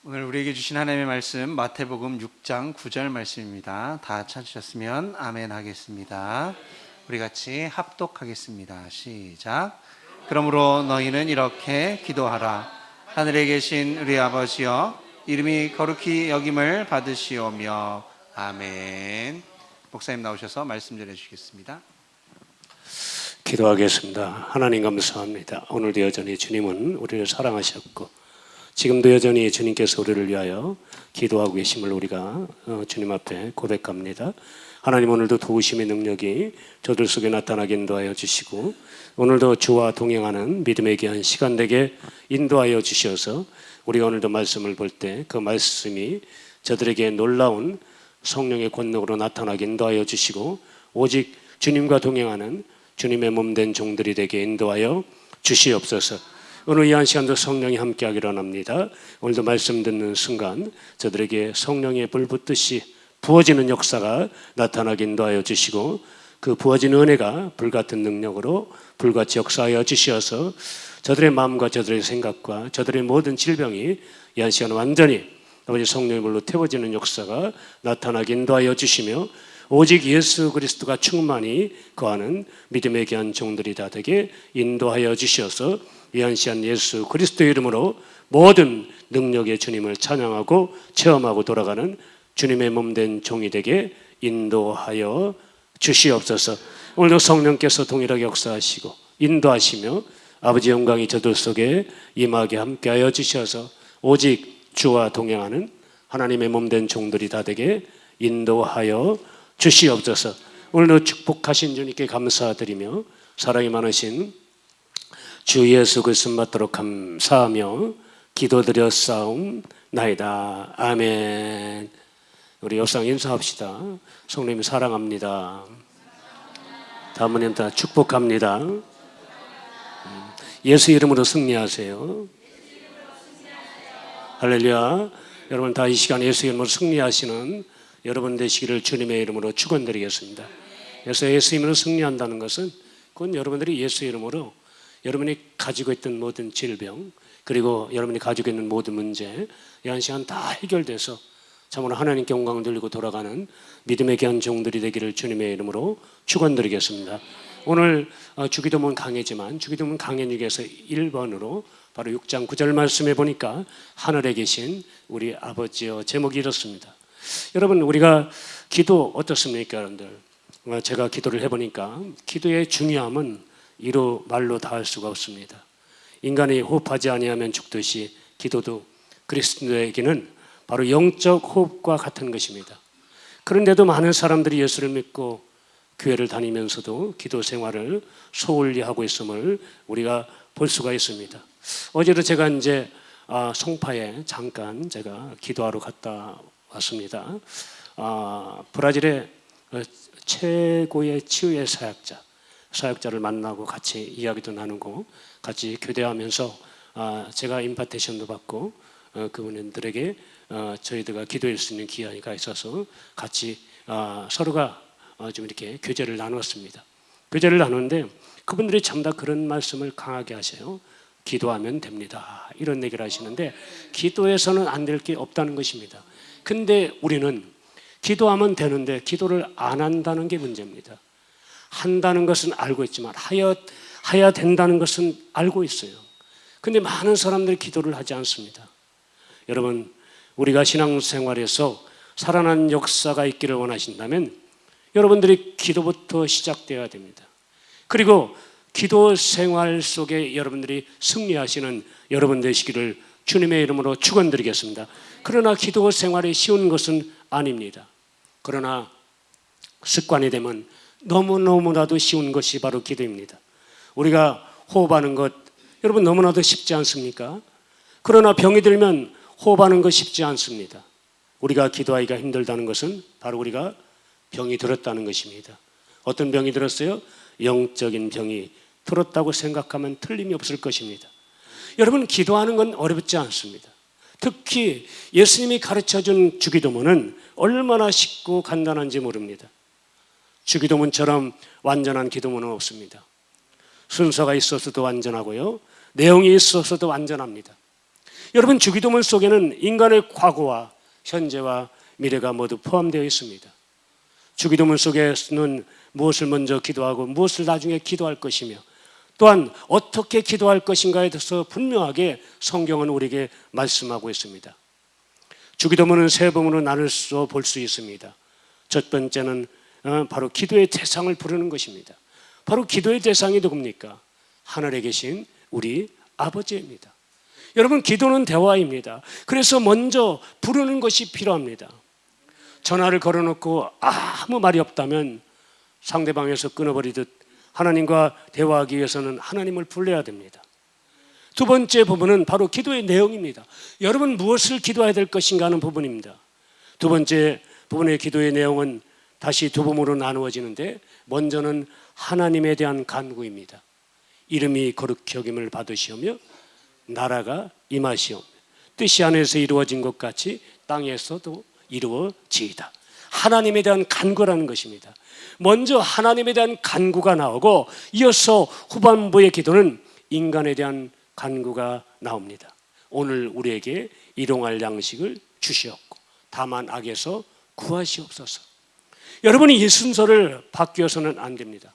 오늘 우리에게 주신 하나님의 말씀 마태복음 6장 9절 말씀입니다. 다 찾으셨으면 아멘 하겠습니다. 우리 같이 합독하겠습니다. 시작. 그러므로 너희는 이렇게 기도하라. 하늘에 계신 우리 아버지여, 이름이 거룩히 여김을 받으시오며. 아멘. 목사님 나오셔서 말씀 전해주시겠습니다. 기도하겠습니다. 하나님 감사합니다. 오늘도 여전히 주님은 우리를 사랑하셨고 지금도 여전히 주님께서 우리를 위하여 기도하고 계심을 우리가 주님 앞에 고백합니다. 하나님, 오늘도 도우심의 능력이 저들 속에 나타나게 인도하여 주시고 오늘도 주와 동행하는 믿음의 귀한 시간 되게 인도하여 주셔서 우리가 오늘도 말씀을 볼 때 그 말씀이 저들에게 놀라운 성령의 권능으로 나타나게 인도하여 주시고 오직 주님과 동행하는 주님의 몸된 종들이 되게 인도하여 주시옵소서. 오늘 이 한 시간도 성령이 함께하기를 원합니다. 오늘도 말씀 듣는 순간 저들에게 성령의 불 붙듯이 부어지는 역사가 나타나게 인도하여 주시고 그 부어지는 은혜가 불같은 능력으로 불같이 역사하여 주시어서 저들의 마음과 저들의 생각과 저들의 모든 질병이 이 한 시간 완전히 아버지 성령의 불로 태워지는 역사가 나타나게 인도하여 주시며 오직 예수 그리스도가 충만히 거하는 믿음의 귀한 종들이 다 되게 인도하여 주셔서 이 한 시간 예수 그리스도의 이름으로 모든 능력의 주님을 찬양하고 체험하고 돌아가는 주님의 몸된 종이 되게 인도하여 주시옵소서. 오늘도 성령께서 동일하게 역사하시고 인도하시며 아버지 영광이 저들 속에 임하게 함께하여 주셔서 오직 주와 동행하는 하나님의 몸된 종들이 다 되게 인도하여 주시옵소서. 오늘도 축복하신 주님께 감사드리며 사랑이 많으신 주 예수 그리스도 받도록 감사하며 기도드렸사옵나이다. 아멘. 우리 옆상 인사합시다. 성령님 사랑합니다. 다음 분님 다 축복합니다. 예수 이름으로 승리하세요. 할렐루야. 여러분 다 이 시간 예수 이름으로 승리하시는 여러분 되시기를 주님의 이름으로 축원드리겠습니다. 그래서 예수 이름으로 승리한다는 것은 그건 여러분들이 예수 이름으로 여러분이 가지고 있던 모든 질병 그리고 여러분이 가지고 있는 모든 문제 이 한 시간 다 해결돼서 참으로 하나님께 영광을 돌리고 돌아가는 믿음의 귀한 종들이 되기를 주님의 이름으로 축원드리겠습니다. 오늘 주기도문 강해지만 주기도문 강해 중에서 1번으로 바로 6장 9절 말씀에 보니까 하늘에 계신 우리 아버지여, 제목이 이렇습니다. 여러분, 우리가 기도 어떻습니까, 여러분들? 제가 기도를 해보니까 기도의 중요함은 이루 말로 다 할 수가 없습니다. 인간이 호흡하지 아니하면 죽듯이 기도도 그리스도에게는 바로 영적 호흡과 같은 것입니다. 그런데도 많은 사람들이 예수를 믿고 교회를 다니면서도 기도 생활을 소홀히 하고 있음을 우리가 볼 수가 있습니다. 어제도 제가 이제 송파에 잠깐 제가 기도하러 갔다 왔습니다. 브라질의 최고의 치유의 사역자를 만나고 같이 이야기도 나누고 같이 교대하면서 제가 임파테이션도 받고 그분들에게 저희들과 기도할 수 있는 기회가 있어서 같이 서로가 좀 이렇게 교제를 나눴습니다. 교제를 나누는데 그분들이 참 다 그런 말씀을 강하게 하셔요. 기도하면 됩니다. 이런 얘기를 하시는데 기도에서는 안 될 게 없다는 것입니다. 근데 우리는 기도하면 되는데 기도를 안 한다는 게 문제입니다. 한다는 것은 알고 있지만 해야 된다는 것은 알고 있어요. 근데 많은 사람들이 기도를 하지 않습니다. 여러분, 우리가 신앙생활에서 살아난 역사가 있기를 원하신다면 여러분들이 기도부터 시작되어야 됩니다. 그리고 기도 생활 속에 여러분들이 승리하시는 여러분 되시기를 주님의 이름으로 축원드리겠습니다. 그러나 기도 생활이 쉬운 것은 아닙니다. 그러나 습관이 되면 너무나도 쉬운 것이 바로 기도입니다. 우리가 호흡하는 것 여러분 너무나도 쉽지 않습니까? 그러나 병이 들면 호흡하는 것 쉽지 않습니다. 우리가 기도하기가 힘들다는 것은 바로 우리가 병이 들었다는 것입니다. 어떤 병이 들었어요? 영적인 병이 들었다고 생각하면 틀림이 없을 것입니다. 여러분, 기도하는 건 어렵지 않습니다. 특히 예수님이 가르쳐준 주기도문은 얼마나 쉽고 간단한지 모릅니다. 주기도문처럼 완전한 기도문은 없습니다. 순서가 있어서도 완전하고요, 내용이 있어서도 완전합니다. 여러분, 주기도문 속에는 인간의 과거와 현재와 미래가 모두 포함되어 있습니다. 주기도문 속에는 무엇을 먼저 기도하고 무엇을 나중에 기도할 것이며, 또한 어떻게 기도할 것인가에 대해서 분명하게 성경은 우리에게 말씀하고 있습니다. 주기도문은 세 부분으로 나눠서 볼 수 있습니다. 첫 번째는 바로 기도의 대상을 부르는 것입니다. 바로 기도의 대상이 누굽니까? 하늘에 계신 우리 아버지입니다. 여러분, 기도는 대화입니다. 그래서 먼저 부르는 것이 필요합니다. 전화를 걸어놓고 아무 말이 없다면 상대방에서 끊어버리듯 하나님과 대화하기 위해서는 하나님을 불러야 됩니다. 두 번째 부분은 바로 기도의 내용입니다. 여러분, 무엇을 기도해야 될 것인가 하는 부분입니다. 두 번째 부분의 기도의 내용은 다시 두 부분으로 나누어지는데, 먼저는 하나님에 대한 간구입니다. 이름이 거룩히 여김을 받으시오며 나라가 임하시오며 뜻이 하늘에서 이루어진 것 같이 땅에서도 이루어지이다. 하나님에 대한 간구라는 것입니다. 먼저 하나님에 대한 간구가 나오고, 이어서 후반부의 기도는 인간에 대한 간구가 나옵니다. 오늘 우리에게 일용할 양식을 주시옵고 다만 악에서 구하시옵소서. 여러분이 이 순서를 바뀌어서는 안 됩니다.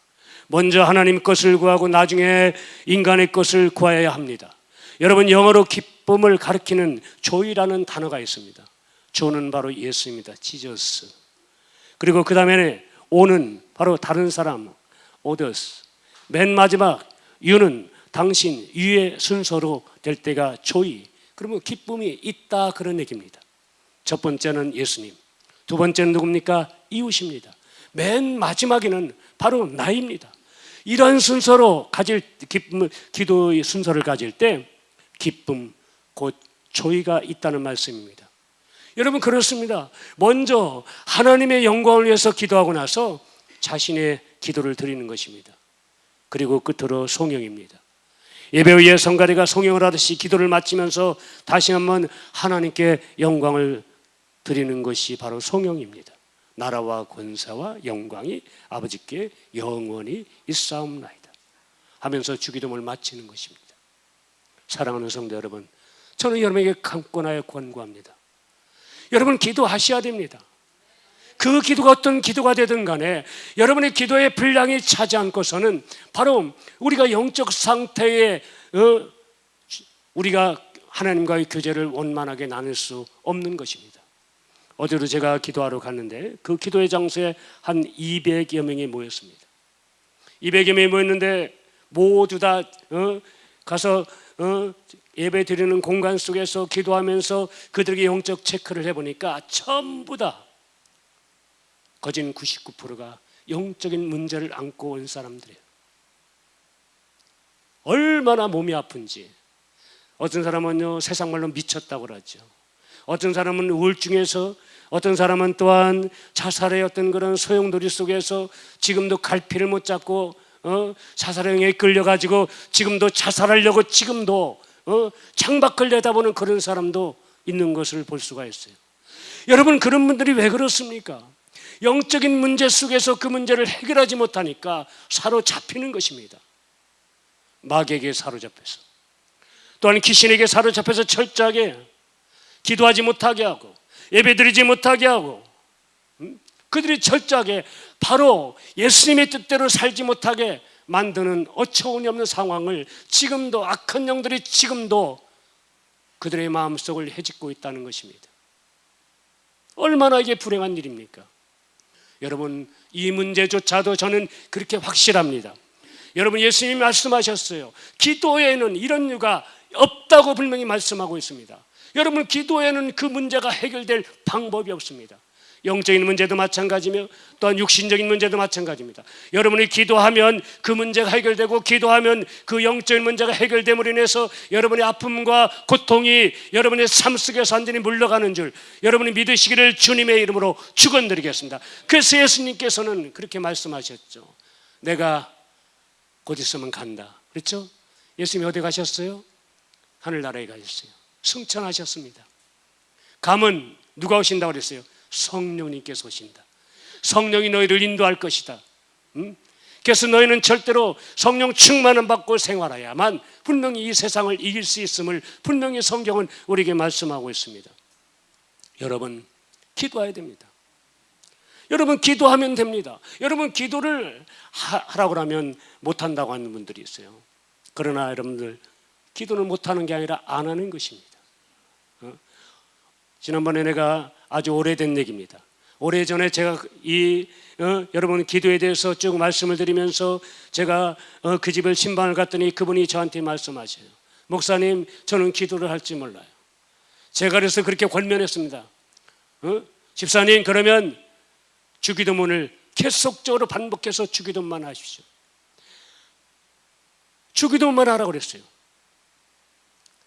먼저 하나님 것을 구하고 나중에 인간의 것을 구해야 합니다. 여러분, 영어로 기쁨을 가리키는 조이라는 단어가 있습니다. 조는 바로 예수입니다. 지저스. 그리고 그 다음에 오는 바로 다른 사람, 오더스. 맨 마지막 유는 당신, 유의 순서로 될 때가 조이. 그러면 기쁨이 있다, 그런 얘기입니다. 첫 번째는 예수님, 두 번째는 누굽니까? 이웃입니다. 맨 마지막에는 바로 나입니다. 이런 순서로 가질 기쁨, 기도의 순서를 가질 때 기쁨, 곧 조이가 있다는 말씀입니다. 여러분, 그렇습니다. 먼저 하나님의 영광을 위해서 기도하고 나서 자신의 기도를 드리는 것입니다. 그리고 끝으로 송영입니다. 예배 후에 성가대가 송영을 하듯이 기도를 마치면서 다시 한번 하나님께 영광을 드리는 것이 바로 송영입니다. 나라와 권세와 영광이 아버지께 영원히 있사옵나이다 하면서 주기도문을 마치는 것입니다. 사랑하는 성도 여러분, 저는 여러분에게 강권하여 권고합니다. 여러분, 기도하셔야 됩니다. 그 기도가 어떤 기도가 되든 간에 여러분의 기도의 분량이 차지 않고서는 바로 우리가 영적 상태에 우리가 하나님과의 교제를 원만하게 나눌 수 없는 것입니다. 어제도 제가 기도하러 갔는데 그 기도의 장소에 한 200여 명이 모였습니다. 200여 명이 모였는데 모두 다 가서 예배 드리는 공간 속에서 기도하면서 그들에게 영적 체크를 해보니까 전부 다 거진 99%가 영적인 문제를 안고 온 사람들이에요. 얼마나 몸이 아픈지. 어떤 사람은요, 세상 말로 미쳤다고 그러죠. 어떤 사람은 우울증에서, 어떤 사람은 또한 자살의 어떤 그런 소용돌이 속에서 지금도 갈피를 못 잡고 자살행위에 끌려가지고 지금도 자살하려고 지금도 창밖을 내다보는 그런 사람도 있는 것을 볼 수가 있어요. 여러분, 그런 분들이 왜 그렇습니까? 영적인 문제 속에서 그 문제를 해결하지 못하니까 사로잡히는 것입니다. 마귀에게 사로잡혀서, 또한 귀신에게 사로잡혀서 철저하게 기도하지 못하게 하고 예배드리지 못하게 하고, 그들이 철저하게 바로 예수님의 뜻대로 살지 못하게 만드는 어처구니 없는 상황을 지금도 악한 영들이 지금도 그들의 마음속을 헤집고 있다는 것입니다. 얼마나 이게 불행한 일입니까? 여러분, 이 문제조차도 저는 그렇게 확실합니다. 여러분, 예수님이 말씀하셨어요. 기도에는 이런 이유가 없다고 분명히 말씀하고 있습니다. 여러분, 기도에는 그 문제가 해결될 방법이 없습니다. 영적인 문제도 마찬가지며 또한 육신적인 문제도 마찬가지입니다. 여러분이 기도하면 그 문제가 해결되고, 기도하면 그 영적인 문제가 해결됨으로 인해서 여러분의 아픔과 고통이 여러분의 삶 속에서 완전히 물러가는 줄 여러분이 믿으시기를 주님의 이름으로 축원드리겠습니다. 그래서 예수님께서는 그렇게 말씀하셨죠. 내가 곧 있으면 간다. 그렇죠? 예수님이 어디 가셨어요? 하늘나라에 가셨어요. 승천하셨습니다. 감은 누가 오신다고 그랬어요? 성령님께서 오신다. 성령이 너희를 인도할 것이다. 그래서 너희는 절대로 성령 충만을 받고 생활해야만 분명히 이 세상을 이길 수 있음을 분명히 성경은 우리에게 말씀하고 있습니다. 여러분, 기도해야 됩니다. 여러분, 기도하면 됩니다. 여러분, 기도를 하라고 하면 못한다고 하는 분들이 있어요. 그러나 여러분들, 기도는 못하는 게 아니라 안 하는 것입니다. 지난번에 내가 아주 오래된 얘기입니다. 오래전에 제가 여러분 기도에 대해서 쭉 말씀을 드리면서 제가 그 집을 신방을 갔더니 그분이 저한테 말씀하셔요. 목사님, 저는 기도를 할지 몰라요. 제가 그래서 그렇게 권면했습니다. 집사님, 그러면 주기도문을 계속적으로 반복해서 주기도문만 하십시오. 주기도문만 하라고 그랬어요.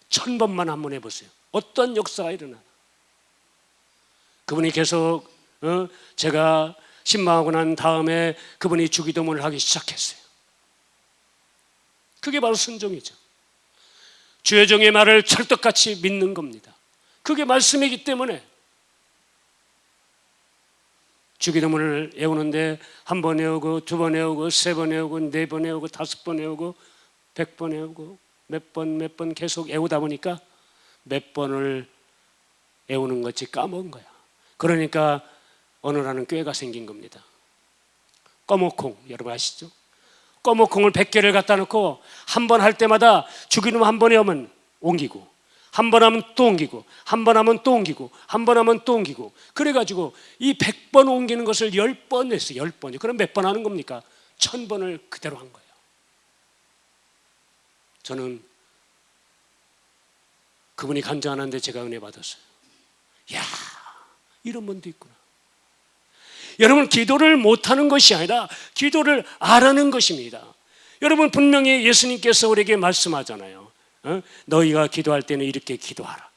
1000번만 한번 해보세요. 어떤 역사가 일어나. 그분이 계속 제가 신방하고 난 다음에 그분이 주기도문을 하기 시작했어요. 그게 바로 순종이죠. 주의 종의 말을 철떡같이 믿는 겁니다. 그게 말씀이기 때문에 주기도문을 외우는데 1번 외우고 2번 외우고 3번 외우고 4번 외우고 5번 외우고 100번 외우고 몇 번 계속 외우다 보니까 몇 번을 외우는 것이 까먹은 거야. 그러니까 어느 날은 꾀가 생긴 겁니다. 꺼먹콩, 여러분 아시죠? 꺼먹콩을 100개를 갖다 놓고 한 번 할 때마다 주기도문 한 번에 하면 옮기고, 한 번 하면 또 옮기고, 한 번 하면 또 옮기고, 한 번 하면 또 옮기고, 그래가지고 이 100번 옮기는 것을 10번 했어요. 10번이요. 그럼 몇 번 하는 겁니까? 1000번을 그대로 한 거예요. 저는 그분이 간증하는데 제가 은혜 받았어요. 이야, 이런 분도 있구나. 여러분, 기도를 못하는 것이 아니라 기도를 알아는 것입니다. 여러분, 분명히 예수님께서 우리에게 말씀하잖아요. 너희가 기도할 때는 이렇게 기도하라.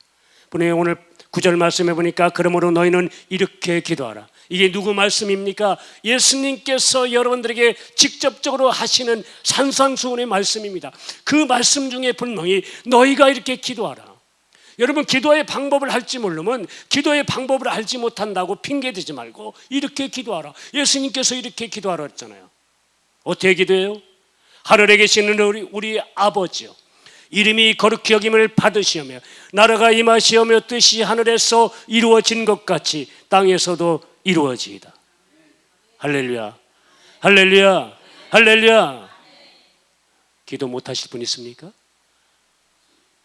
분명히 오늘 9절 말씀해 보니까 그러므로 너희는 이렇게 기도하라. 이게 누구 말씀입니까? 예수님께서 여러분들에게 직접적으로 하시는 산상수훈의 말씀입니다. 그 말씀 중에 분명히 너희가 이렇게 기도하라. 여러분, 기도의 방법을 할지 모르면 기도의 방법을 알지 못한다고 핑계대지 말고 이렇게 기도하라. 예수님께서 이렇게 기도하라 했잖아요. 어떻게 기도해요? 하늘에 계시는 우리 아버지요, 이름이 거룩히 여김을 받으시오며 나라가 임하시오며 뜻이 하늘에서 이루어진 것 같이 땅에서도 이루어지이다. 할렐루야, 할렐루야, 할렐루야. 기도 못하실 분 있습니까?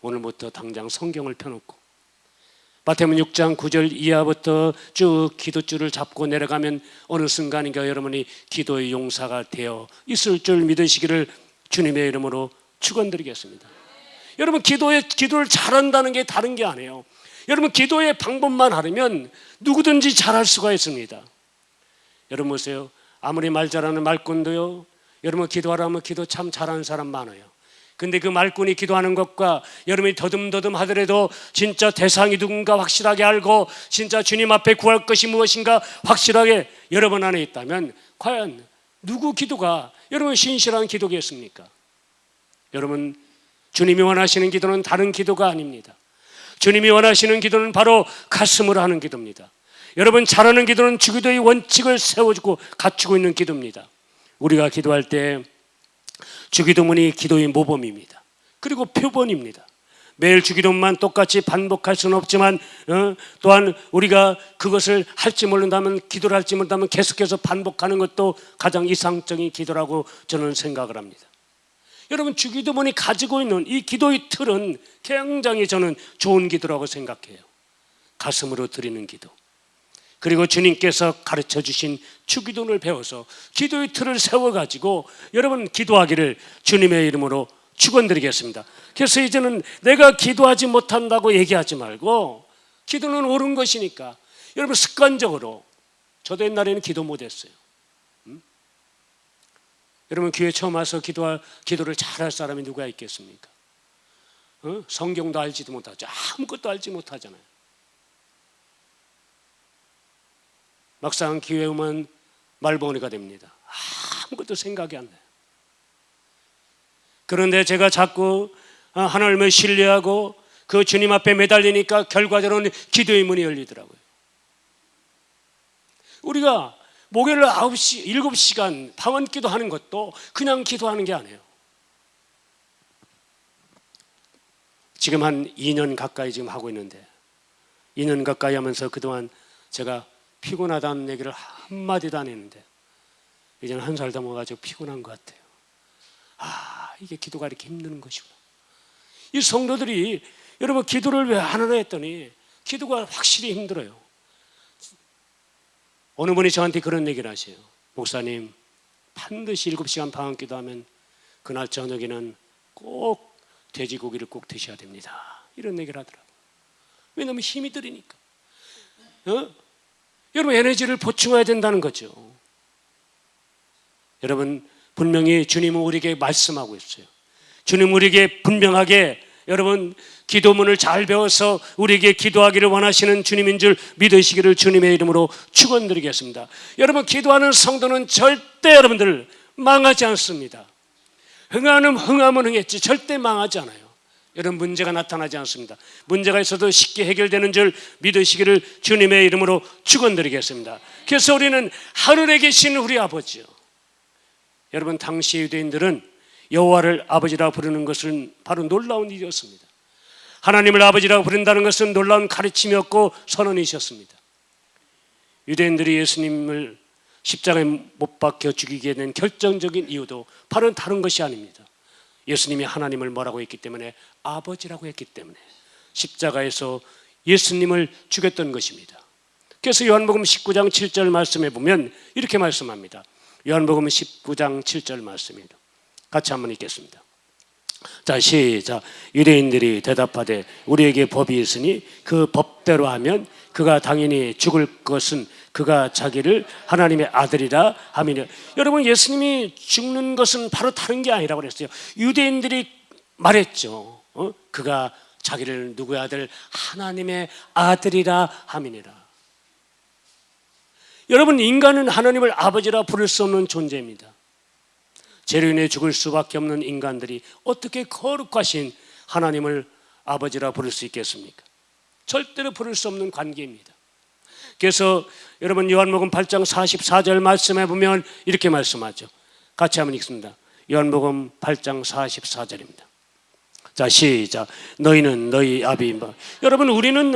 오늘부터 당장 성경을 펴놓고 마태복음 6장 9절 이하부터 쭉 기도줄을 잡고 내려가면 어느 순간인가 여러분이 기도의 용사가 되어 있을 줄 믿으시기를 주님의 이름으로 축원드리겠습니다. 여러분, 기도를 잘한다는 게 다른 게 아니에요. 여러분, 기도의 방법만 알으면 누구든지 잘할 수가 있습니다. 여러분 보세요. 아무리 말 잘하는 말꾼도요, 여러분 기도하라면 기도 참 잘하는 사람 많아요. 근데 그 말꾼이 기도하는 것과 여러분이 더듬더듬 하더라도 진짜 대상이 누군가 확실하게 알고 진짜 주님 앞에 구할 것이 무엇인가 확실하게 여러분 안에 있다면 과연 누구 기도가 여러분 신실한 기도겠습니까? 여러분, 주님이 원하시는 기도는 다른 기도가 아닙니다. 주님이 원하시는 기도는 바로 가슴으로 하는 기도입니다. 여러분, 잘하는 기도는 주기도의 원칙을 세워주고 갖추고 있는 기도입니다. 우리가 기도할 때 주기도문이 기도의 모범입니다. 그리고 표본입니다. 매일 주기도문만 똑같이 반복할 수는 없지만 또한 우리가 그것을 할지 모른다면, 기도를 할지 모른다면 계속해서 반복하는 것도 가장 이상적인 기도라고 저는 생각을 합니다. 여러분, 주기도문이 가지고 있는 이 기도의 틀은 굉장히 저는 좋은 기도라고 생각해요. 가슴으로 드리는 기도, 그리고 주님께서 가르쳐 주신 주기도문을 배워서 기도의 틀을 세워가지고 여러분 기도하기를 주님의 이름으로 축원드리겠습니다. 그래서 이제는 내가 기도하지 못한다고 얘기하지 말고, 기도는 옳은 것이니까 여러분 습관적으로, 저도 옛날에는 기도 못했어요. 여러분, 교회 처음 와서 기도를 잘할 사람이 누가 있겠습니까? 성경도 알지도 못하죠. 아무것도 알지 못하잖아요. 막상 기회 오면 말보니가 됩니다. 아무것도 생각이 안 나요. 그런데 제가 자꾸 하나님을 신뢰하고 그 주님 앞에 매달리니까 결과적으로는 기도의 문이 열리더라고요. 우리가 목요일 9시, 7시간 방언 기도하는 것도 그냥 기도하는 게 아니에요. 지금 한 2년 가까이 지금 하고 있는데 2년 가까이 하면서 그동안 제가 피곤하다는 얘기를 한마디도 안 했는데 이제는 한 살 넘어가지고 피곤한 것 같아요. 이게 기도가 이렇게 힘든 것이구나. 이 성도들이 여러분 기도를 왜 안 하나 했더니 기도가 확실히 힘들어요. 어느 분이 저한테 그런 얘기를 하세요. 목사님, 반드시 7시간 방언 기도하면 그날 저녁에는 꼭 돼지고기를 꼭 드셔야 됩니다. 이런 얘기를 하더라고요. 왜냐하면 힘이 들으니까. 여러분 에너지를 보충해야 된다는 거죠. 여러분 분명히 주님은 우리에게 말씀하고 있어요. 주님은 우리에게 분명하게 여러분 기도문을 잘 배워서 우리에게 기도하기를 원하시는 주님인 줄 믿으시기를 주님의 이름으로 축원드리겠습니다. 여러분 기도하는 성도는 절대 여러분들 망하지 않습니다. 흥하면 흥했지 절대 망하지 않아요. 여러분 문제가 나타나지 않습니다. 문제가 있어도 쉽게 해결되는 줄 믿으시기를 주님의 이름으로 축원드리겠습니다. 그래서 우리는 하늘에 계신 우리 아버지요. 여러분 당시 유대인들은 여호와를 아버지라 부르는 것은 바로 놀라운 일이었습니다. 하나님을 아버지라고 부른다는 것은 놀라운 가르침이었고 선언이셨습니다. 유대인들이 예수님을 십자가에 못 박혀 죽이게 된 결정적인 이유도 바로 다른 것이 아닙니다. 예수님이 하나님을 뭐라고 했기 때문에 아버지라고 했기 때문에 십자가에서 예수님을 죽였던 것입니다. 그래서 요한복음 19장 7절 말씀에 보면 이렇게 말씀합니다. 요한복음 19장 7절 말씀입니다. 같이 한번 읽겠습니다. 자, 시작. 유대인들이 대답하되 우리에게 법이 있으니 그 법대로 하면 그가 당연히 죽을 것은 그가 자기를 하나님의 아들이라 하미니. 여러분 예수님이 죽는 것은 바로 다른 게 아니라고 그랬어요. 유대인들이 말했죠. 그가 자기를 누구의 아들? 하나님의 아들이라 하미니라. 여러분 인간은 하나님을 아버지라 부를 수 없는 존재입니다. 죄로 인해 죽을 수밖에 없는 인간들이 어떻게 거룩하신 하나님을 아버지라 부를 수 있겠습니까? 절대로 부를 수 없는 관계입니다. 그래서 여러분 요한복음 8장 44절 말씀해 보면 이렇게 말씀하죠. 같이 한번 읽습니다. 요한복음 8장 44절입니다. 자, 시작. 너희는 너희 아비. 여러분 우리는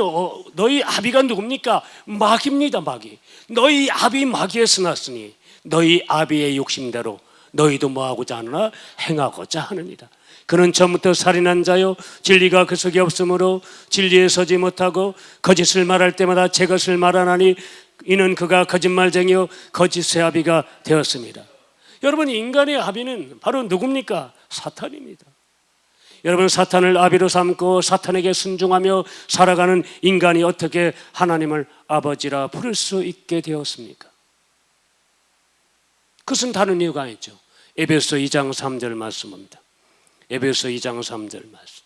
너희 아비가 누굽니까? 마귀입니다. 마귀. 너희 아비 마귀에서 났으니 너희 아비의 욕심대로 너희도 뭐하고자 하느냐? 행하고자 하느니라. 그는 처음부터 살인한 자요 진리가 그 속에 없으므로 진리에 서지 못하고 거짓을 말할 때마다 제 것을 말하나니 이는 그가 거짓말쟁이요 거짓의 아비가 되었습니다. 여러분 인간의 아비는 바로 누굽니까? 사탄입니다. 여러분 사탄을 아비로 삼고 사탄에게 순종하며 살아가는 인간이 어떻게 하나님을 아버지라 부를 수 있게 되었습니까? 그것은 다른 이유가 아니죠. 에베소 2장 3절 말씀입니다. 에베소 2장 3절 말씀.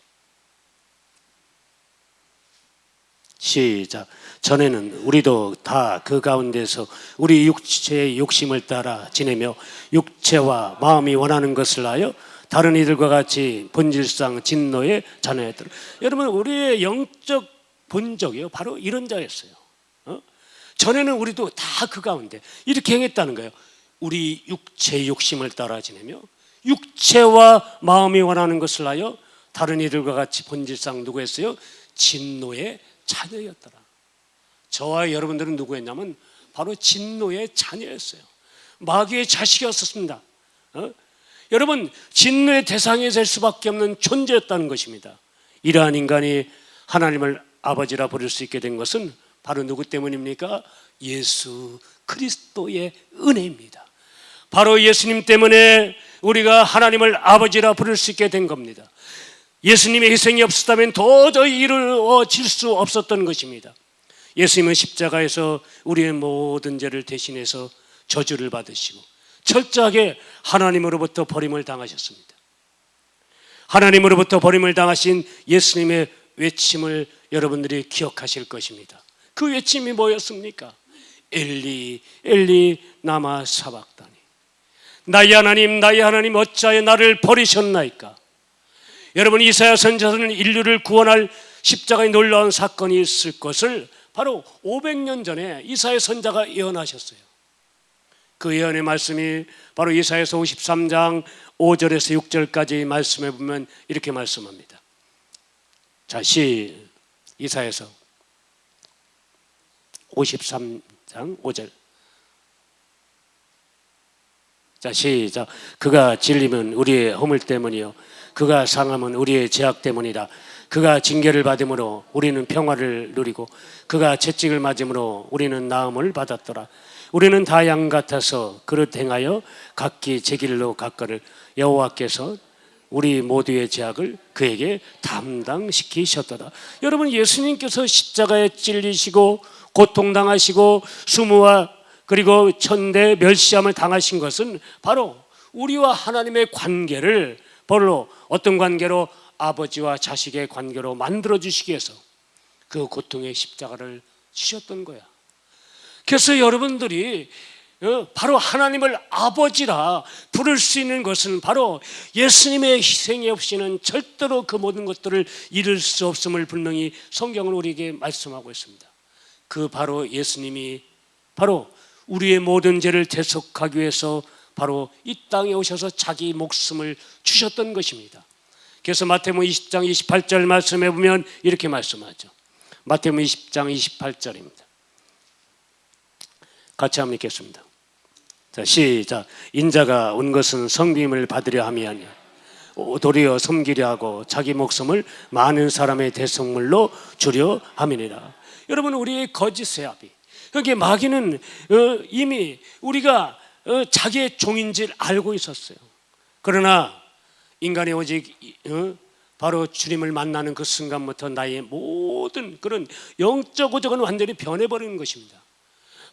시작. 전에는 우리도 다 그 가운데서 우리 육체의 욕심을 따라 지내며 육체와 마음이 원하는 것을 하여 다른 이들과 같이 본질상 진노의 자녀였더라. 여러분 우리의 영적 본적이요 바로 이런 자였어요. 전에는 우리도 다 그 가운데 이렇게 행했다는 거예요. 우리 육체의 욕심을 따라 지내며 육체와 마음이 원하는 것을 하여 다른 이들과 같이 본질상 누구였어요? 진노의 자녀였더라. 저와 여러분들은 누구였냐면 바로 진노의 자녀였어요. 마귀의 자식이었습니다. 여러분 진노의 대상이 될 수밖에 없는 존재였다는 것입니다. 이러한 인간이 하나님을 아버지라 부를 수 있게 된 것은 바로 누구 때문입니까? 예수 그리스도의 은혜입니다. 바로 예수님 때문에 우리가 하나님을 아버지라 부를 수 있게 된 겁니다. 예수님의 희생이 없었다면 도저히 이루어질 수 없었던 것입니다. 예수님은 십자가에서 우리의 모든 죄를 대신해서 저주를 받으시고 철저하게 하나님으로부터 버림을 당하셨습니다. 하나님으로부터 버림을 당하신 예수님의 외침을 여러분들이 기억하실 것입니다. 그 외침이 뭐였습니까? 엘리 엘리 나마 사박다니. 나의 하나님 어찌하여 나를 버리셨나이까. 여러분 이사야 선지자는 인류를 구원할 십자가의 놀라운 사건이 있을 것을 바로 500년 전에 이사야 선지자가 예언하셨어요. 그 예언의 말씀이 바로 이사야서 53장 5절에서 6절까지 말씀해 보면 이렇게 말씀합니다. 자, 이사야서 53장 5절. 자, 시작. 그가 질리면 우리의 허물 때문이요 그가 상함은 우리의 죄악 때문이라. 그가 징계를 받음으로 우리는 평화를 누리고 그가 채찍을 맞음으로 우리는 나음을 받았더라. 우리는 다 양 같아서 그릇 행하여 각기 제 길로 갔거늘 여호와께서 우리 모두의 죄악을 그에게 담당시키셨도다. 여러분, 예수님께서 십자가에 찔리시고 고통당하시고 수모와 그리고 천대 멸시함을 당하신 것은 바로 우리와 하나님의 관계를 바로 어떤 관계로? 아버지와 자식의 관계로 만들어 주시기 위해서 그 고통의 십자가를 지셨던 거야. 그래서 여러분들이 바로 하나님을 아버지라 부를 수 있는 것은 바로 예수님의 희생이 없이는 절대로 그 모든 것들을 이룰 수 없음을 분명히 성경은 우리에게 말씀하고 있습니다. 그 바로 예수님이 바로 우리의 모든 죄를 대속하기 위해서 바로 이 땅에 오셔서 자기 목숨을 주셨던 것입니다. 그래서 마태복음 20장 28절 말씀해 보면 이렇게 말씀하죠. 마태복음 20장 28절입니다. 같이 한번 읽겠습니다. 자, 시작. 인자가 온 것은 성김을 받으려 함이 아니야 도리어 섬기려 하고 자기 목숨을 많은 사람의 대속물로 주려 함이니라. 여러분, 우리의 거짓의 아비, 그러니까 마귀는 이미 우리가 자기의 종인 줄 알고 있었어요. 그러나 인간이 오직 바로 주님을 만나는 그 순간부터 나의 모든 그런 영적 오적은 완전히 변해버리는 것입니다.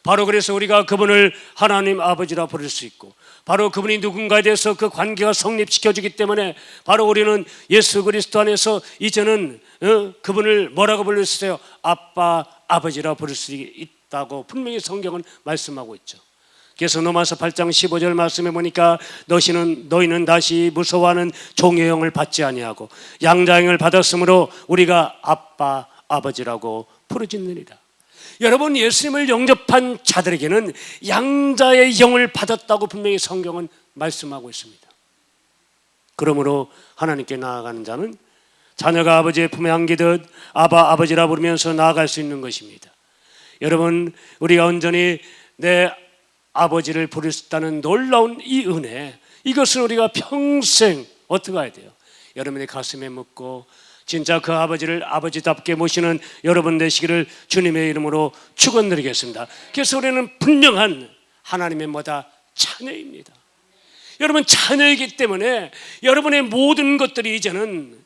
바로 그래서 우리가 그분을 하나님 아버지라 부를 수 있고 바로 그분이 누군가에 대해서 그 관계가 성립시켜주기 때문에 바로 우리는 예수 그리스도 안에서 이제는 그분을 뭐라고 부를 수 있어요? 아빠, 아버지라 부를 수 있다고 분명히 성경은 말씀하고 있죠. 그래서 로마서 8장 15절 말씀해 보니까 너희는 다시 무서워하는 종의 영을 받지 아니하고 양자의 영을 받았으므로 우리가 아빠, 아버지라고 부르짖느니라. 여러분, 예수님을 영접한 자들에게는 양자의 영을 받았다고 분명히 성경은 말씀하고 있습니다. 그러므로 하나님께 나아가는 자는 자녀가 아버지의 품에 안기듯 아바, 아버지라 부르면서 나아갈 수 있는 것입니다. 여러분, 우리가 온전히 내 아버지를 부를 수 있다는 놀라운 이 은혜, 이것을 우리가 평생 어떻게 해야 돼요? 여러분의 가슴에 묻고 진짜 그 아버지를 아버지답게 모시는 여러분 되시기를 주님의 이름으로 축원드리겠습니다. 그래서 우리는 분명한 하나님의 뭐다? 자녀입니다. 여러분, 자녀이기 때문에 여러분의 모든 것들이 이제는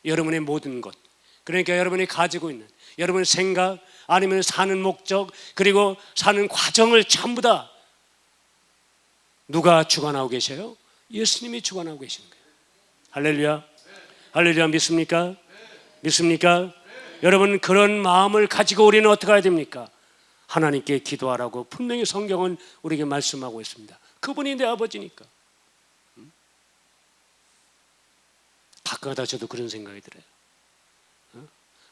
여러분의 모든 것, 그러니까 여러분이 가지고 있는 여러분의 생각 아니면 사는 목적 그리고 사는 과정을 전부 다 누가 주관하고 계셔요? 예수님이 주관하고 계시는 거예요. 할렐루야. 할렐루야. 믿습니까? 믿습니까? 여러분, 그런 마음을 가지고 우리는 어떻게 해야 됩니까? 하나님께 기도하라고 분명히 성경은 우리에게 말씀하고 있습니다. 그분이 내 아버지니까. 가끔가다 저도 그런 생각이 들어요.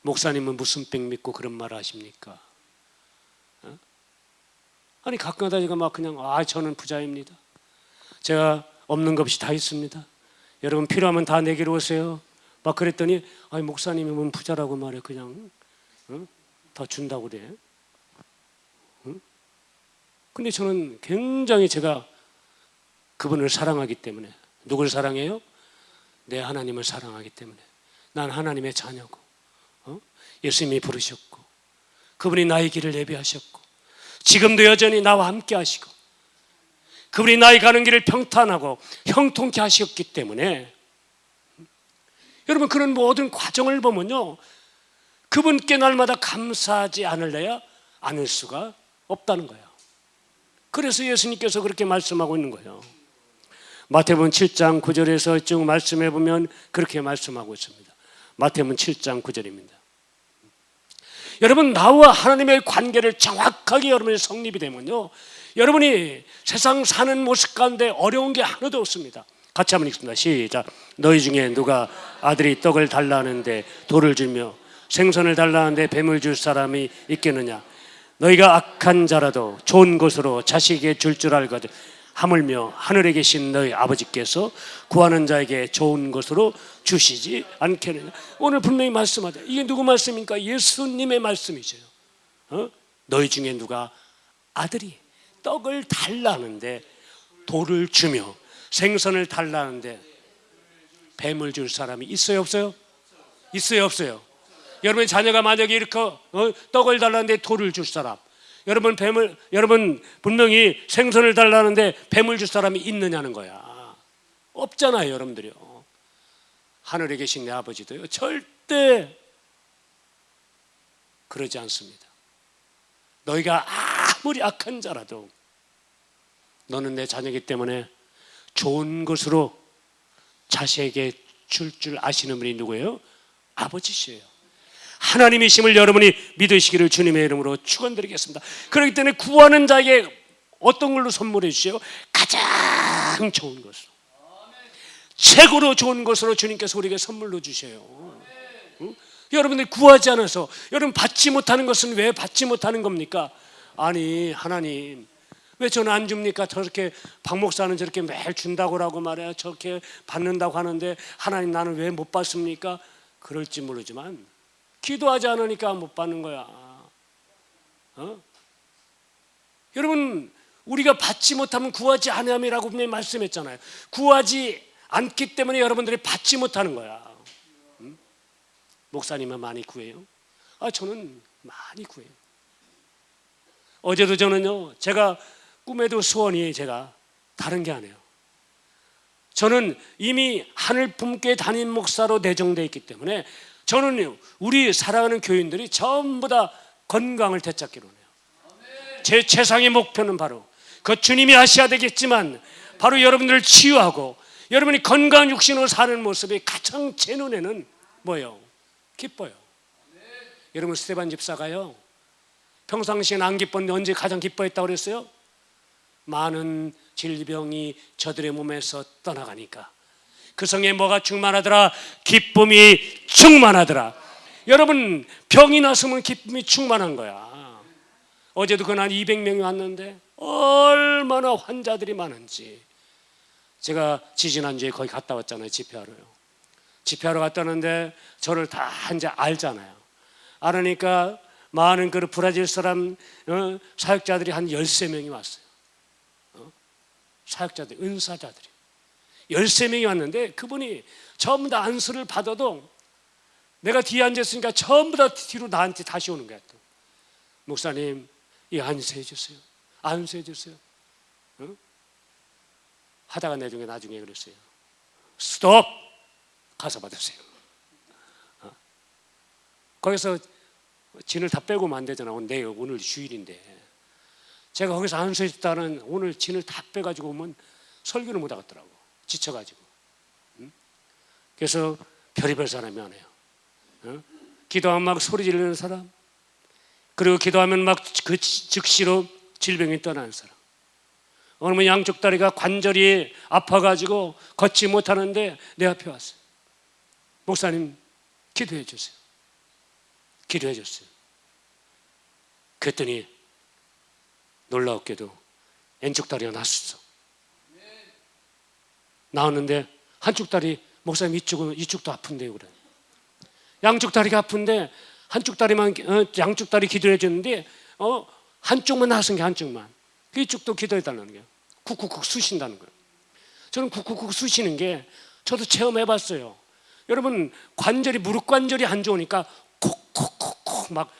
목사님은 무슨 백 믿고 그런 말을 하십니까? 아니, 가끔가다 제가 막 그냥 저는 부자입니다. 제가 없는 것 없이 다 있습니다. 여러분, 필요하면 다 내게로 오세요. 막 그랬더니 목사님이면 부자라고 말해. 그냥 다 준다고 그래. 근데 저는 굉장히 제가 그분을 사랑하기 때문에. 누굴 사랑해요? 내 하나님을 사랑하기 때문에. 난 하나님의 자녀고 예수님이 부르셨고 그분이 나의 길을 예비하셨고 지금도 여전히 나와 함께 하시고 그분이 나의 가는 길을 평탄하고 형통케 하셨기 때문에 여러분, 그런 모든 과정을 보면요, 그분께 날마다 감사하지 않을 수가 없다는 거예요. 그래서 예수님께서 그렇게 말씀하고 있는 거예요. 마태복음 7장 9절에서 쭉 말씀해 보면 그렇게 말씀하고 있습니다. 마태복음 7장 9절입니다. 여러분, 나와 하나님의 관계를 정확하게 여러분이 성립이 되면요, 여러분이 세상 사는 모습 가운데 어려운 게 하나도 없습니다. 같이 한번 읽습니다. 시작. 너희 중에 누가 아들이 떡을 달라는데 돌을 주며 생선을 달라는데 뱀을 줄 사람이 있겠느냐? 너희가 악한 자라도 좋은 것으로 자식에게 줄 줄 알거든 하물며 하늘에 계신 너희 아버지께서 구하는 자에게 좋은 것으로 주시지 않겠느냐. 오늘 분명히 말씀하자. 이게 누구 말씀입니까? 예수님의 말씀이죠. 너희 중에 누가 아들이 떡을 달라는데 돌을 주며 생선을 달라는데 뱀을 줄 사람이 있어요, 없어요? 있어요, 없어요? 여러분 자녀가 만약에 이렇게 떡을 달라는데 돌을 줄 사람, 여러분 분명히 생선을 달라는데 뱀을 줄 사람이 있느냐는 거야. 없잖아요, 여러분들이요. 하늘에 계신 내 아버지도요 절대 그러지 않습니다. 너희가 아무리 악한 자라도 너는 내 자녀이기 때문에 좋은 것으로 자식에게 줄 아시는 분이 누구예요? 아버지시에요. 하나님이심을 여러분이 믿으시기를 주님의 이름으로 축원드리겠습니다. 그렇기 때문에 구하는 자에게 어떤 걸로 선물해 주세요? 가장 좋은 것으로, 최고로 좋은 것으로 주님께서 우리에게 선물로 주셔요. 여러분들이 구하지 않아서, 여러분 받지 못하는 것은 왜 받지 못하는 겁니까? 아니 하나님 왜 저는 안 줍니까? 저렇게 박 목사는 저렇게 매일 준다고 말해요. 저렇게 받는다고 하는데 하나님 나는 왜 못 받습니까? 그럴지 모르지만 기도하지 않으니까 못 받는 거야. 여러분 우리가 받지 못하면 구하지 않음이라고 분명히 말씀했잖아요. 구하지 않기 때문에 여러분들이 받지 못하는 거야. 목사님은 많이 구해요? 저는 많이 구해요. 어제도 저는요, 제가 꿈에도 소원이 제가 다른 게 아니에요. 저는 이미 하늘 품교회 담임 목사로 내정되어 있기 때문에 저는 우리 사랑하는 교인들이 전부 다 건강을 되찾기로 해요. 제 최상의 목표는 바로 그 주님이 하셔야 되겠지만 바로 여러분들을 치유하고 여러분이 건강한 육신으로 사는 모습이 가장 제 눈에는 뭐예요? 기뻐요. 여러분 스테반 집사가요 평상시에는 안 기뻤는데 언제 가장 기뻐했다고 그랬어요? 많은 질병이 저들의 몸에서 떠나가니까 그 성에 뭐가 충만하더라? 기쁨이 충만하더라. 여러분 병이 났으면 기쁨이 충만한 거야. 어제도 그날 200명이 왔는데 얼마나 환자들이 많은지. 제가 지지난주에 거기 갔다 왔잖아요. 집회하러요. 집회하러 갔다는데 저를 다 이제 알잖아요. 알으니까 많은 그 브라질 사람 사역자들이 한 13명이 왔어요. 사역자들, 은사자들이 13명이 왔는데 그분이 전부 다 안수를 받아도 내가 뒤에 앉았으니까 전부 다 뒤로 나한테 다시 오는 거야. 또 목사님 이 안수해 주세요. 안수해 주세요. 하다가 나중에 그랬어요. 스톱! 가서 받으세요. 거기서 진을 다 빼고 오면 안 되잖아. 오늘 주일인데 제가 거기서 안수했다는 오늘 진을 다 빼가지고 오면 설교를 못 하겠더라고. 지쳐가지고. 그래서 별의별 사람이 안 해요. 기도하면 막 소리 지르는 사람, 그리고 기도하면 막 그 즉시로 질병이 떠나는 사람. 어느 양쪽 다리가 관절이 아파가지고 걷지 못하는데 내 앞에 왔어요. 목사님 기도해 주세요. 기도해 줬어요. 그랬더니 놀라웠게도 왼쪽 다리가 났었어. 나왔는데 한쪽 다리, 목사님 이쪽도 아픈데요. 그래. 양쪽 다리가 아픈데 한쪽 다리만, 양쪽 다리 기도해 줬는데 한쪽만 나선 게 한쪽만. 이쪽도 기도해 달라는 거예요. 쿡쿡쿡 쑤신다는 거예요. 저는 쿡쿡쿡 쑤시는 게 저도 체험해 봤어요. 여러분 관절이, 무릎 관절이 안 좋으니까 콕콕콕콕 막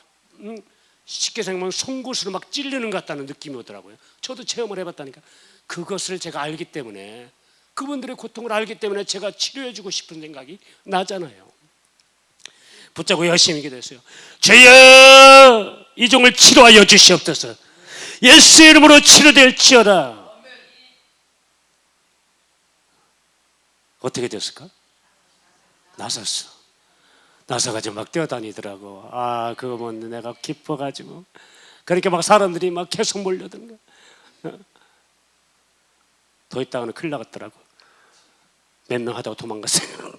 쉽게 생각하면 송곳으로 막 찌르는 것 같다는 느낌이 오더라고요. 저도 체험을 해봤다니까. 그것을 제가 알기 때문에, 그분들의 고통을 알기 때문에 제가 치료해주고 싶은 생각이 나잖아요. 붙잡고 열심히 기도했어요. 주여 이 종을 치료하여 주시옵소서. 예수의 이름으로 치료될지어다. 어떻게 됐을까? 나섰어. 나서가지고 막 뛰어다니더라고. 그거 뭐 내가 기뻐가지고. 그러니까 막 사람들이 막 계속 몰려든 거야. 더 있다가는 큰일 나갔더라고. 몇 명 하다가 도망갔어요.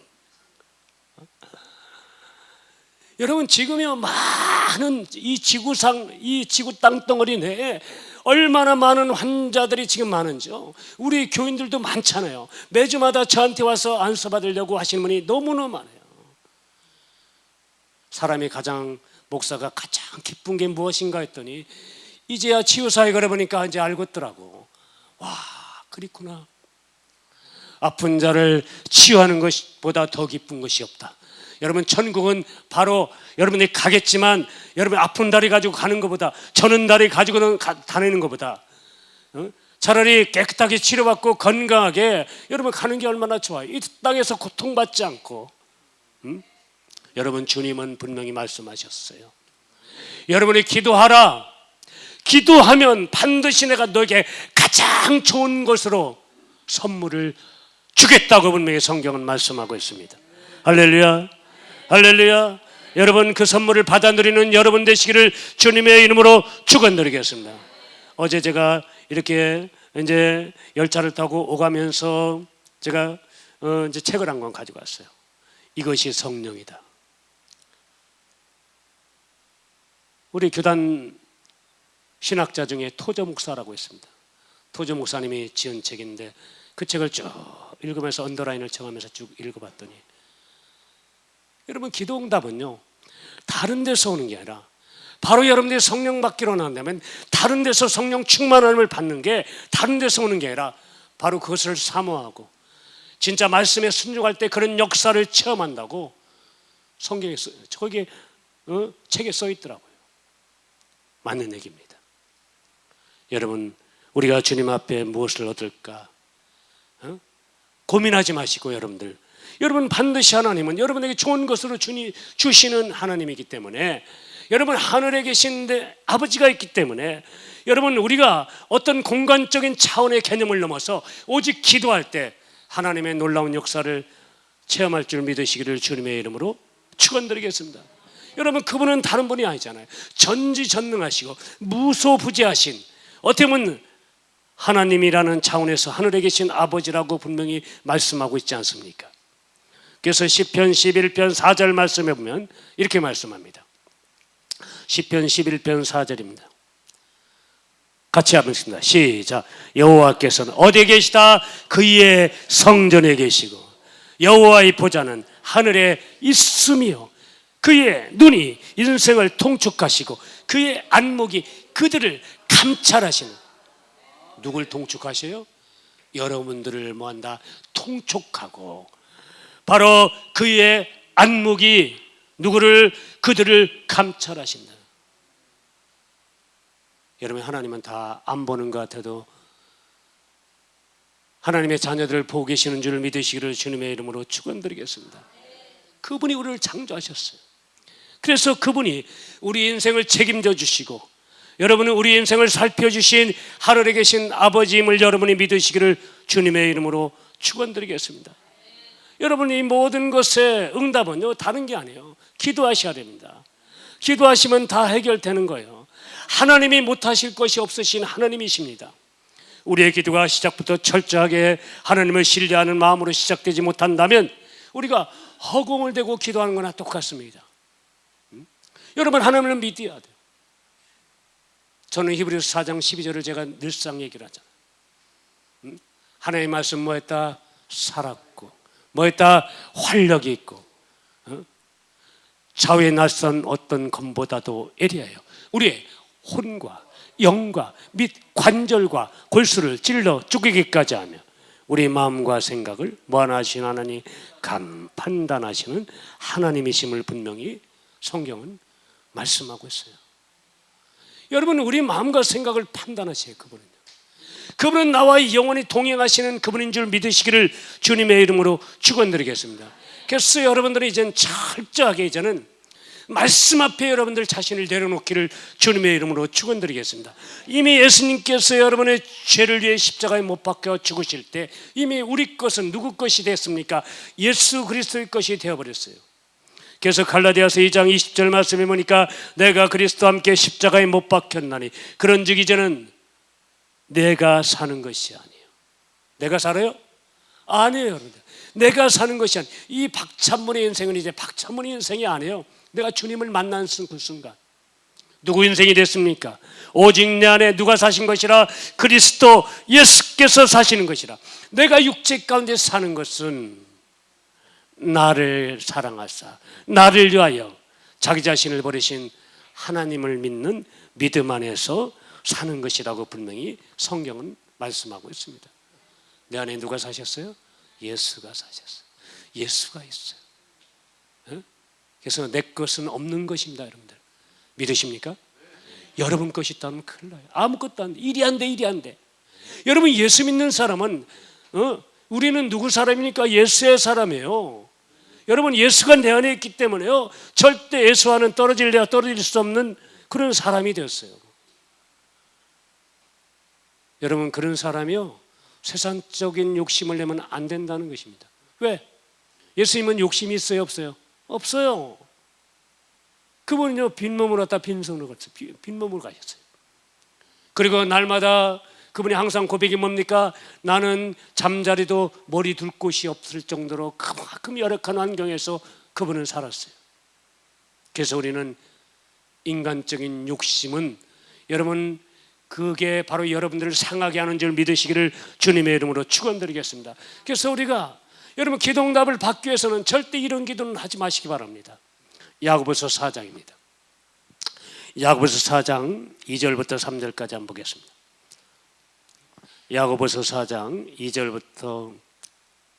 여러분 지금요 많은 이 지구상 이 지구 땅덩어리 내에 얼마나 많은 환자들이 지금 많은지요. 우리 교인들도 많잖아요. 매주마다 저한테 와서 안수 받으려고 하시는 분이 너무너무 많아요. 사람이 목사가 가장 기쁜 게 무엇인가 했더니 이제야 치유사에 걸어보니까 이제 알겠더라고. 와, 그렇구나. 아픈 자를 치유하는 것보다 더 기쁜 것이 없다. 여러분 천국은 바로 여러분이 가겠지만 여러분 아픈 다리 가지고 가는 것보다 저는 다리 가지고는 다니는 것보다 차라리 깨끗하게 치료받고 건강하게 여러분 가는 게 얼마나 좋아요. 이 땅에서 고통받지 않고. 여러분 주님은 분명히 말씀하셨어요. 여러분이 기도하라. 기도하면 반드시 내가 너에게 가장 좋은 것으로 선물을 주겠다고 분명히 성경은 말씀하고 있습니다. 할렐루야, 할렐루야. 여러분 그 선물을 받아 누리는 여러분 되시기를 주님의 이름으로 축원드리겠습니다. 어제 제가 이렇게 이제 열차를 타고 오가면서 제가 이제 책을 한 권 가지고 왔어요. 이것이 성령이다. 우리 교단 신학자 중에 토저 목사라고 있습니다. 토저 목사님이 지은 책인데 그 책을 쭉 읽으면서 언더라인을 정하면서 쭉 읽어봤더니 여러분 기도응답은요 다른 데서 오는 게 아니라 바로 여러분들이 성령 받기로 난다면 다른 데서 성령 충만함을 받는 게 다른 데서 오는 게 아니라 바로 그것을 사모하고 진짜 말씀에 순종할 때 그런 역사를 체험한다고 성경에 거기에 책에 써 있더라고요. 맞는 얘기입니다. 여러분 우리가 주님 앞에 무엇을 얻을까 고민하지 마시고 여러분 반드시 하나님은 여러분에게 좋은 것으로 주시는 하나님이기 때문에 여러분 하늘에 계신 아버지가 있기 때문에 여러분 우리가 어떤 공간적인 차원의 개념을 넘어서 오직 기도할 때 하나님의 놀라운 역사를 체험할 줄 믿으시기를 주님의 이름으로 축원드리겠습니다. 여러분 그분은 다른 분이 아니잖아요. 전지전능하시고 무소부재하신 어떻게 보면 하나님이라는 차원에서 하늘에 계신 아버지라고 분명히 말씀하고 있지 않습니까? 그래서 시편 11편 4절 말씀에 보면 이렇게 말씀합니다. 시편 11편 4절입니다. 같이 하겠습니다. 시작. 여호와께서는 어디에 계시다? 그의 성전에 계시고 여호와의 보좌는 하늘에 있으며 그의 눈이 인생을 통촉하시고 그의 안목이 그들을 감찰하시는. 누굴 통촉하셔요? 여러분들을 뭐한다? 통촉하고 바로 그의 안목이 그들을 감찰하신다. 여러분 하나님은 다 안 보는 것 같아도 하나님의 자녀들을 보고 계시는 줄 믿으시기를 주님의 이름으로 축원드리겠습니다. 그분이 우리를 창조하셨어요. 그래서 그분이 우리 인생을 책임져 주시고 여러분은 우리 인생을 살펴주신 하늘에 계신 아버지임을 여러분이 믿으시기를 주님의 이름으로 축원드리겠습니다. 여러분이 모든 것의 응답은요 다른 게 아니에요. 기도하셔야 됩니다. 기도하시면 다 해결되는 거예요. 하나님이 못하실 것이 없으신 하나님이십니다. 우리의 기도가 시작부터 철저하게 하나님을 신뢰하는 마음으로 시작되지 못한다면 우리가 허공을 대고 기도하는 거나 똑같습니다. 여러분 하나님을 믿어야 돼요. 저는 히브리서 4장 12절을 제가 늘상 얘기를 하잖아요. 하나님의 말씀 뭐했다? 살았고 뭐했다? 활력이 있고 좌우에 낯선 어떤 검보다도 예리하여 우리의 혼과 영과 및 관절과 골수를 찔러 죽이기까지 하며 우리 마음과 생각을 무한하신 하나님 판단하시는 하나님이심을 분명히 성경은 말씀하고 있어요. 여러분 우리 마음과 생각을 판단하세요. 그분은 나와 영원히 동행하시는 그분인 줄 믿으시기를 주님의 이름으로 축원드리겠습니다. 그래서 여러분들은 이제는 철저하게 이제는 말씀 앞에 여러분들 자신을 내려놓기를 주님의 이름으로 축원드리겠습니다. 이미 예수님께서 여러분의 죄를 위해 십자가에 못 박혀 죽으실 때 이미 우리 것은 누구 것이 됐습니까? 예수 그리스도의 것이 되어버렸어요. 그래서 갈라디아서 2장 20절 말씀에 보니까 내가 그리스도와 함께 십자가에 못 박혔나니 그런즉 이제는 내가 사는 것이 아니에요. 내가 살아요? 아니에요. 여러분들 내가 사는 것이 아니에요. 이 박찬문의 인생은 이제 박찬문의 인생이 아니에요. 내가 주님을 만난 그 순간 누구 인생이 됐습니까? 오직 내 안에 누가 사신 것이라? 그리스도 예수께서 사시는 것이라. 내가 육체 가운데 사는 것은 나를 사랑하사 나를 위하여 자기 자신을 버리신 하나님을 믿는 믿음 안에서 사는 것이라고 분명히 성경은 말씀하고 있습니다. 내 안에 누가 사셨어요? 예수가 사셨어요. 예수가 있어요. 그래서 내 것은 없는 것입니다. 여러분들 믿으십니까? 여러분 것이 있다면 큰일 나요. 아무것도 안 돼. 일이 안 돼. 일이 안 돼. 여러분 예수 믿는 사람은 우리는 누구 사람입니까? 예수의 사람이에요. 여러분 예수가 내 안에 있기 때문에요 절대 예수와는 떨어질 수 없는 그런 사람이 되었어요. 여러분 그런 사람이요 세상적인 욕심을 내면 안 된다는 것입니다. 왜? 예수님은 욕심이 있어요? 없어요? 없어요. 그분은요 빈몸으로 왔다 빈손으로 갔어요. 빈몸으로 가셨어요. 그리고 날마다 그분이 항상 고백이 뭡니까? 나는 잠자리도 머리 둘 곳이 없을 정도로 그만큼 열악한 환경에서 그분은 살았어요. 그래서 우리는 인간적인 욕심은 여러분 그게 바로 여러분들을 상하게 하는 줄 믿으시기를 주님의 이름으로 축원드리겠습니다. 그래서 우리가 여러분 기도응답을 받기 위해서는 절대 이런 기도는 하지 마시기 바랍니다. 야고보서 4장입니다. 야고보서 4장 2절부터 3절까지 한번 보겠습니다. 야고보서 4장 2절부터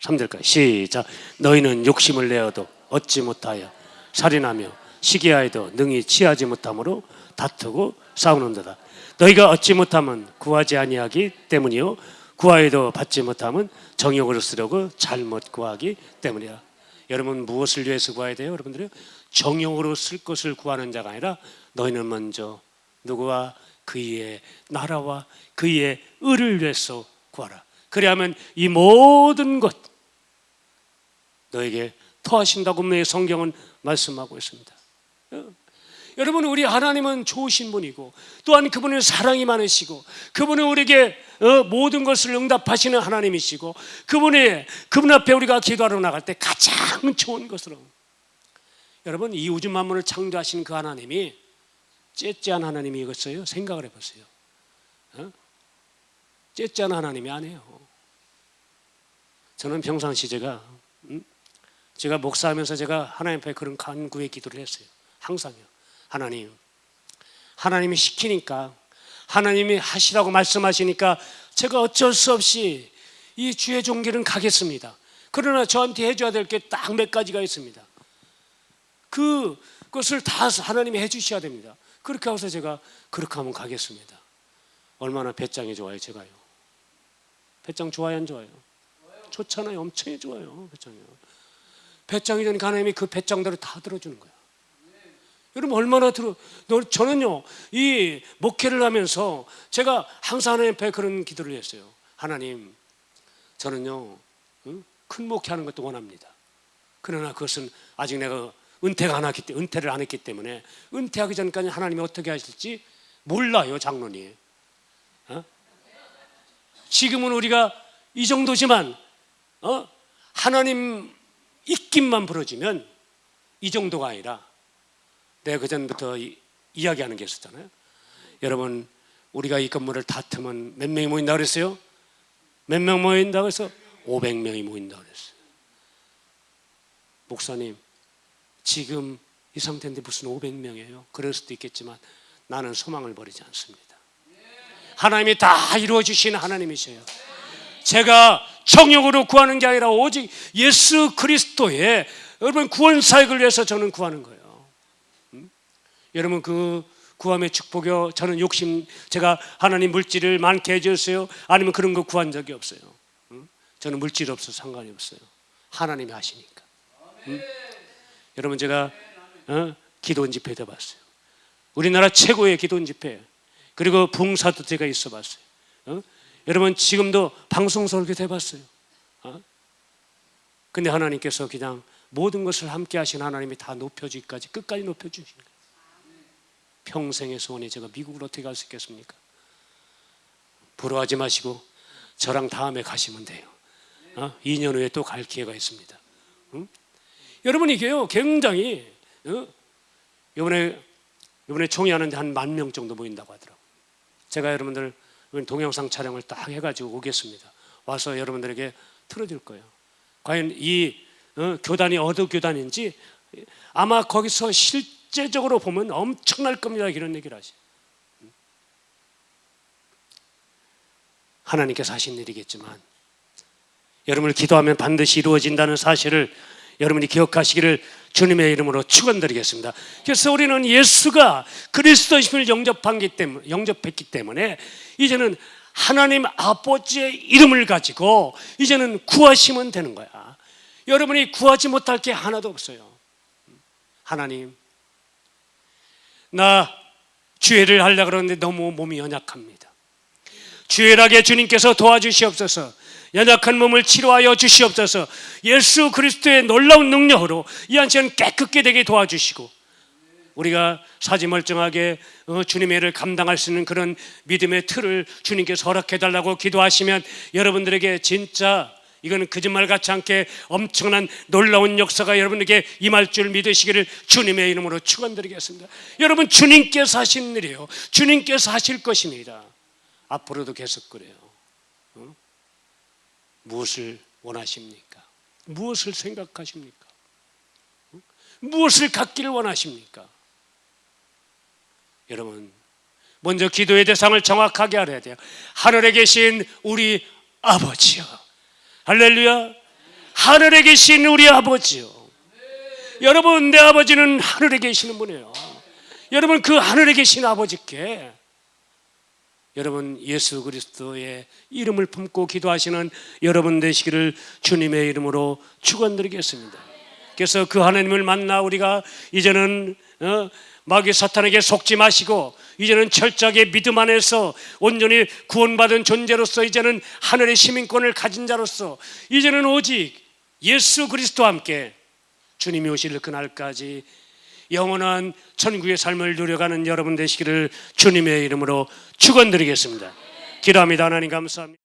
3절까지 시작. 너희는 욕심을 내어도 얻지 못하여 살인하며 시기하여도 능히 취하지 못함으로 다투고 싸우는도다. 너희가 얻지 못하면 구하지 아니하기 때문이요 구하여도 받지 못하면 정욕으로 쓰려고 잘못 구하기 때문이야. 여러분 무엇을 위해서 구해야 돼요? 여러분들이 정욕으로 쓸 것을 구하는 자가 아니라 너희는 먼저 누구와 그의 나라와 그의 의를 위해서 구하라. 그래야만 이 모든 것 너에게 더하신다고 분명히 성경은 말씀하고 있습니다. 여러분 우리 하나님은 좋으신 분이고 또한 그분은 사랑이 많으시고 그분은 우리에게 모든 것을 응답하시는 하나님이시고 그분 앞에 우리가 기도하러 나갈 때 가장 좋은 것으로 여러분 이 우주 만물을 창조하신 그 하나님이 째째한 하나님이겠어요? 생각을 해보세요. 째째한 하나님이 아니에요. 저는 평상시 제가 목사하면서 제가 하나님 앞에 그런 간구의 기도를 했어요. 항상요. 하나님이 시키니까 하나님이 하시라고 말씀하시니까 제가 어쩔 수 없이 이 주의 종길은 가겠습니다. 그러나 저한테 해줘야 될 게 딱 몇 가지가 있습니다. 그것을 다 하나님이 해주셔야 됩니다. 그렇게 해서 제가 그렇게 하면 가겠습니다. 얼마나 배짱이 좋아요. 제가요 배짱 좋아요 안 좋아요? 좋잖아요. 엄청 좋아요. 배짱이 되니까 하나님이 그 배짱대로 다 들어주는 거예요. 여러분 얼마나 저는요 이 목회를 하면서 제가 항상 하나님 앞에 그런 기도를 했어요. 하나님 저는요 큰 목회하는 것도 원합니다. 그러나 그것은 아직 내가 은퇴를 안 했기 때문에 은퇴하기 전까지 하나님이 어떻게 하실지 몰라요. 장로님 지금은 우리가 이 정도지만 하나님 입김만 부러지면 이 정도가 아니라 내가 그전부터 이야기하는 게 있었잖아요. 여러분 우리가 이 건물을 다 트면 몇 명이 모인다고 그랬어요? 몇 명 모인다고 해서 500명이 모인다고 그랬어요. 목사님 지금 이 상태인데 무슨 500명이에요? 그럴 수도 있겠지만 나는 소망을 버리지 않습니다. 하나님이 다 이루어 주시는 하나님이셔요. 제가 정욕으로 구하는 게 아니라 오직 예수 그리스도의 여러분 구원 사역을 위해서 저는 구하는 거예요. 여러분 그 구함의 축복이요 저는 제가 하나님 물질을 많게 해주세요 아니면 그런 거 구한 적이 없어요. 저는 물질 없어서 상관이 없어요. 하나님이 하시니까. 여러분 제가 기도원 집회 해봤어요. 우리나라 최고의 기도원 집회 그리고 봉사도 제가 있어봤어요. 여러분 지금도 방송 설교도 해봤어요. 근데 하나님께서 그냥 모든 것을 함께 하신 하나님이 다 높여주기까지 끝까지 높여주시는 거예요. 평생의 소원이 제가 미국으로 어떻게 갈 수 있겠습니까? 부러워하지 마시고 저랑 다음에 가시면 돼요. 2년 후에 또 갈 기회가 있습니다. 여러분 이게요 굉장히 이번에 총회하는데 한 10,000명 정도 모인다고 하더라고요. 제가 여러분들 동영상 촬영을 딱 해가지고 오겠습니다. 와서 여러분들에게 틀어줄 거예요. 과연 이 교단이 어느 교단인지 아마 거기서 실제적으로 보면 엄청날 겁니다. 이런 얘기를 하죠. 하나님께서 하신 일이겠지만 여러분을 기도하면 반드시 이루어진다는 사실을 여러분이 기억하시기를 주님의 이름으로 축원드리겠습니다. 그래서 우리는 예수가 그리스도심을 영접했기 때문에 이제는 하나님 아버지의 이름을 가지고 이제는 구하시면 되는 거야. 여러분이 구하지 못할 게 하나도 없어요. 하나님, 나 주애를 하려고 그러는데 너무 몸이 연약합니다. 주애하게 주님께서 도와주시옵소서. 연약한 몸을 치료하여 주시옵소서. 예수 그리스도의 놀라운 능력으로 이 한 시간 깨끗게 되게 도와주시고 우리가 사지멀쩡하게 주님의 일을 감당할 수 있는 그런 믿음의 틀을 주님께서 허락해달라고 기도하시면 여러분들에게 진짜 이거는 거짓말 같지 않게 엄청난 놀라운 역사가 여러분에게 임할 줄 믿으시기를 주님의 이름으로 축원드리겠습니다. 여러분, 주님께서 하신 일이에요. 주님께서 하실 것입니다. 앞으로도 계속 그래요. 무엇을 원하십니까? 무엇을 생각하십니까? 무엇을 갖기를 원하십니까? 여러분, 먼저 기도의 대상을 정확하게 알아야 돼요. 하늘에 계신 우리 아버지요. 할렐루야. 하늘에 계신 우리 아버지요. 여러분, 내 아버지는 하늘에 계시는 분이에요. 여러분, 그 하늘에 계신 아버지께 여러분 예수 그리스도의 이름을 품고 기도하시는 여러분 되시기를 주님의 이름으로 축원드리겠습니다. 그래서 그 하나님을 만나 우리가 이제는 마귀 사탄에게 속지 마시고 이제는 철저하게 믿음 안에서 온전히 구원받은 존재로서 이제는 하늘의 시민권을 가진 자로서 이제는 오직 예수 그리스도와 함께 주님이 오실 그날까지 영원한 천국의 삶을 누려가는 여러분 되시기를 주님의 이름으로 축원드리겠습니다. 기도합니다. 하나님 감사합니다.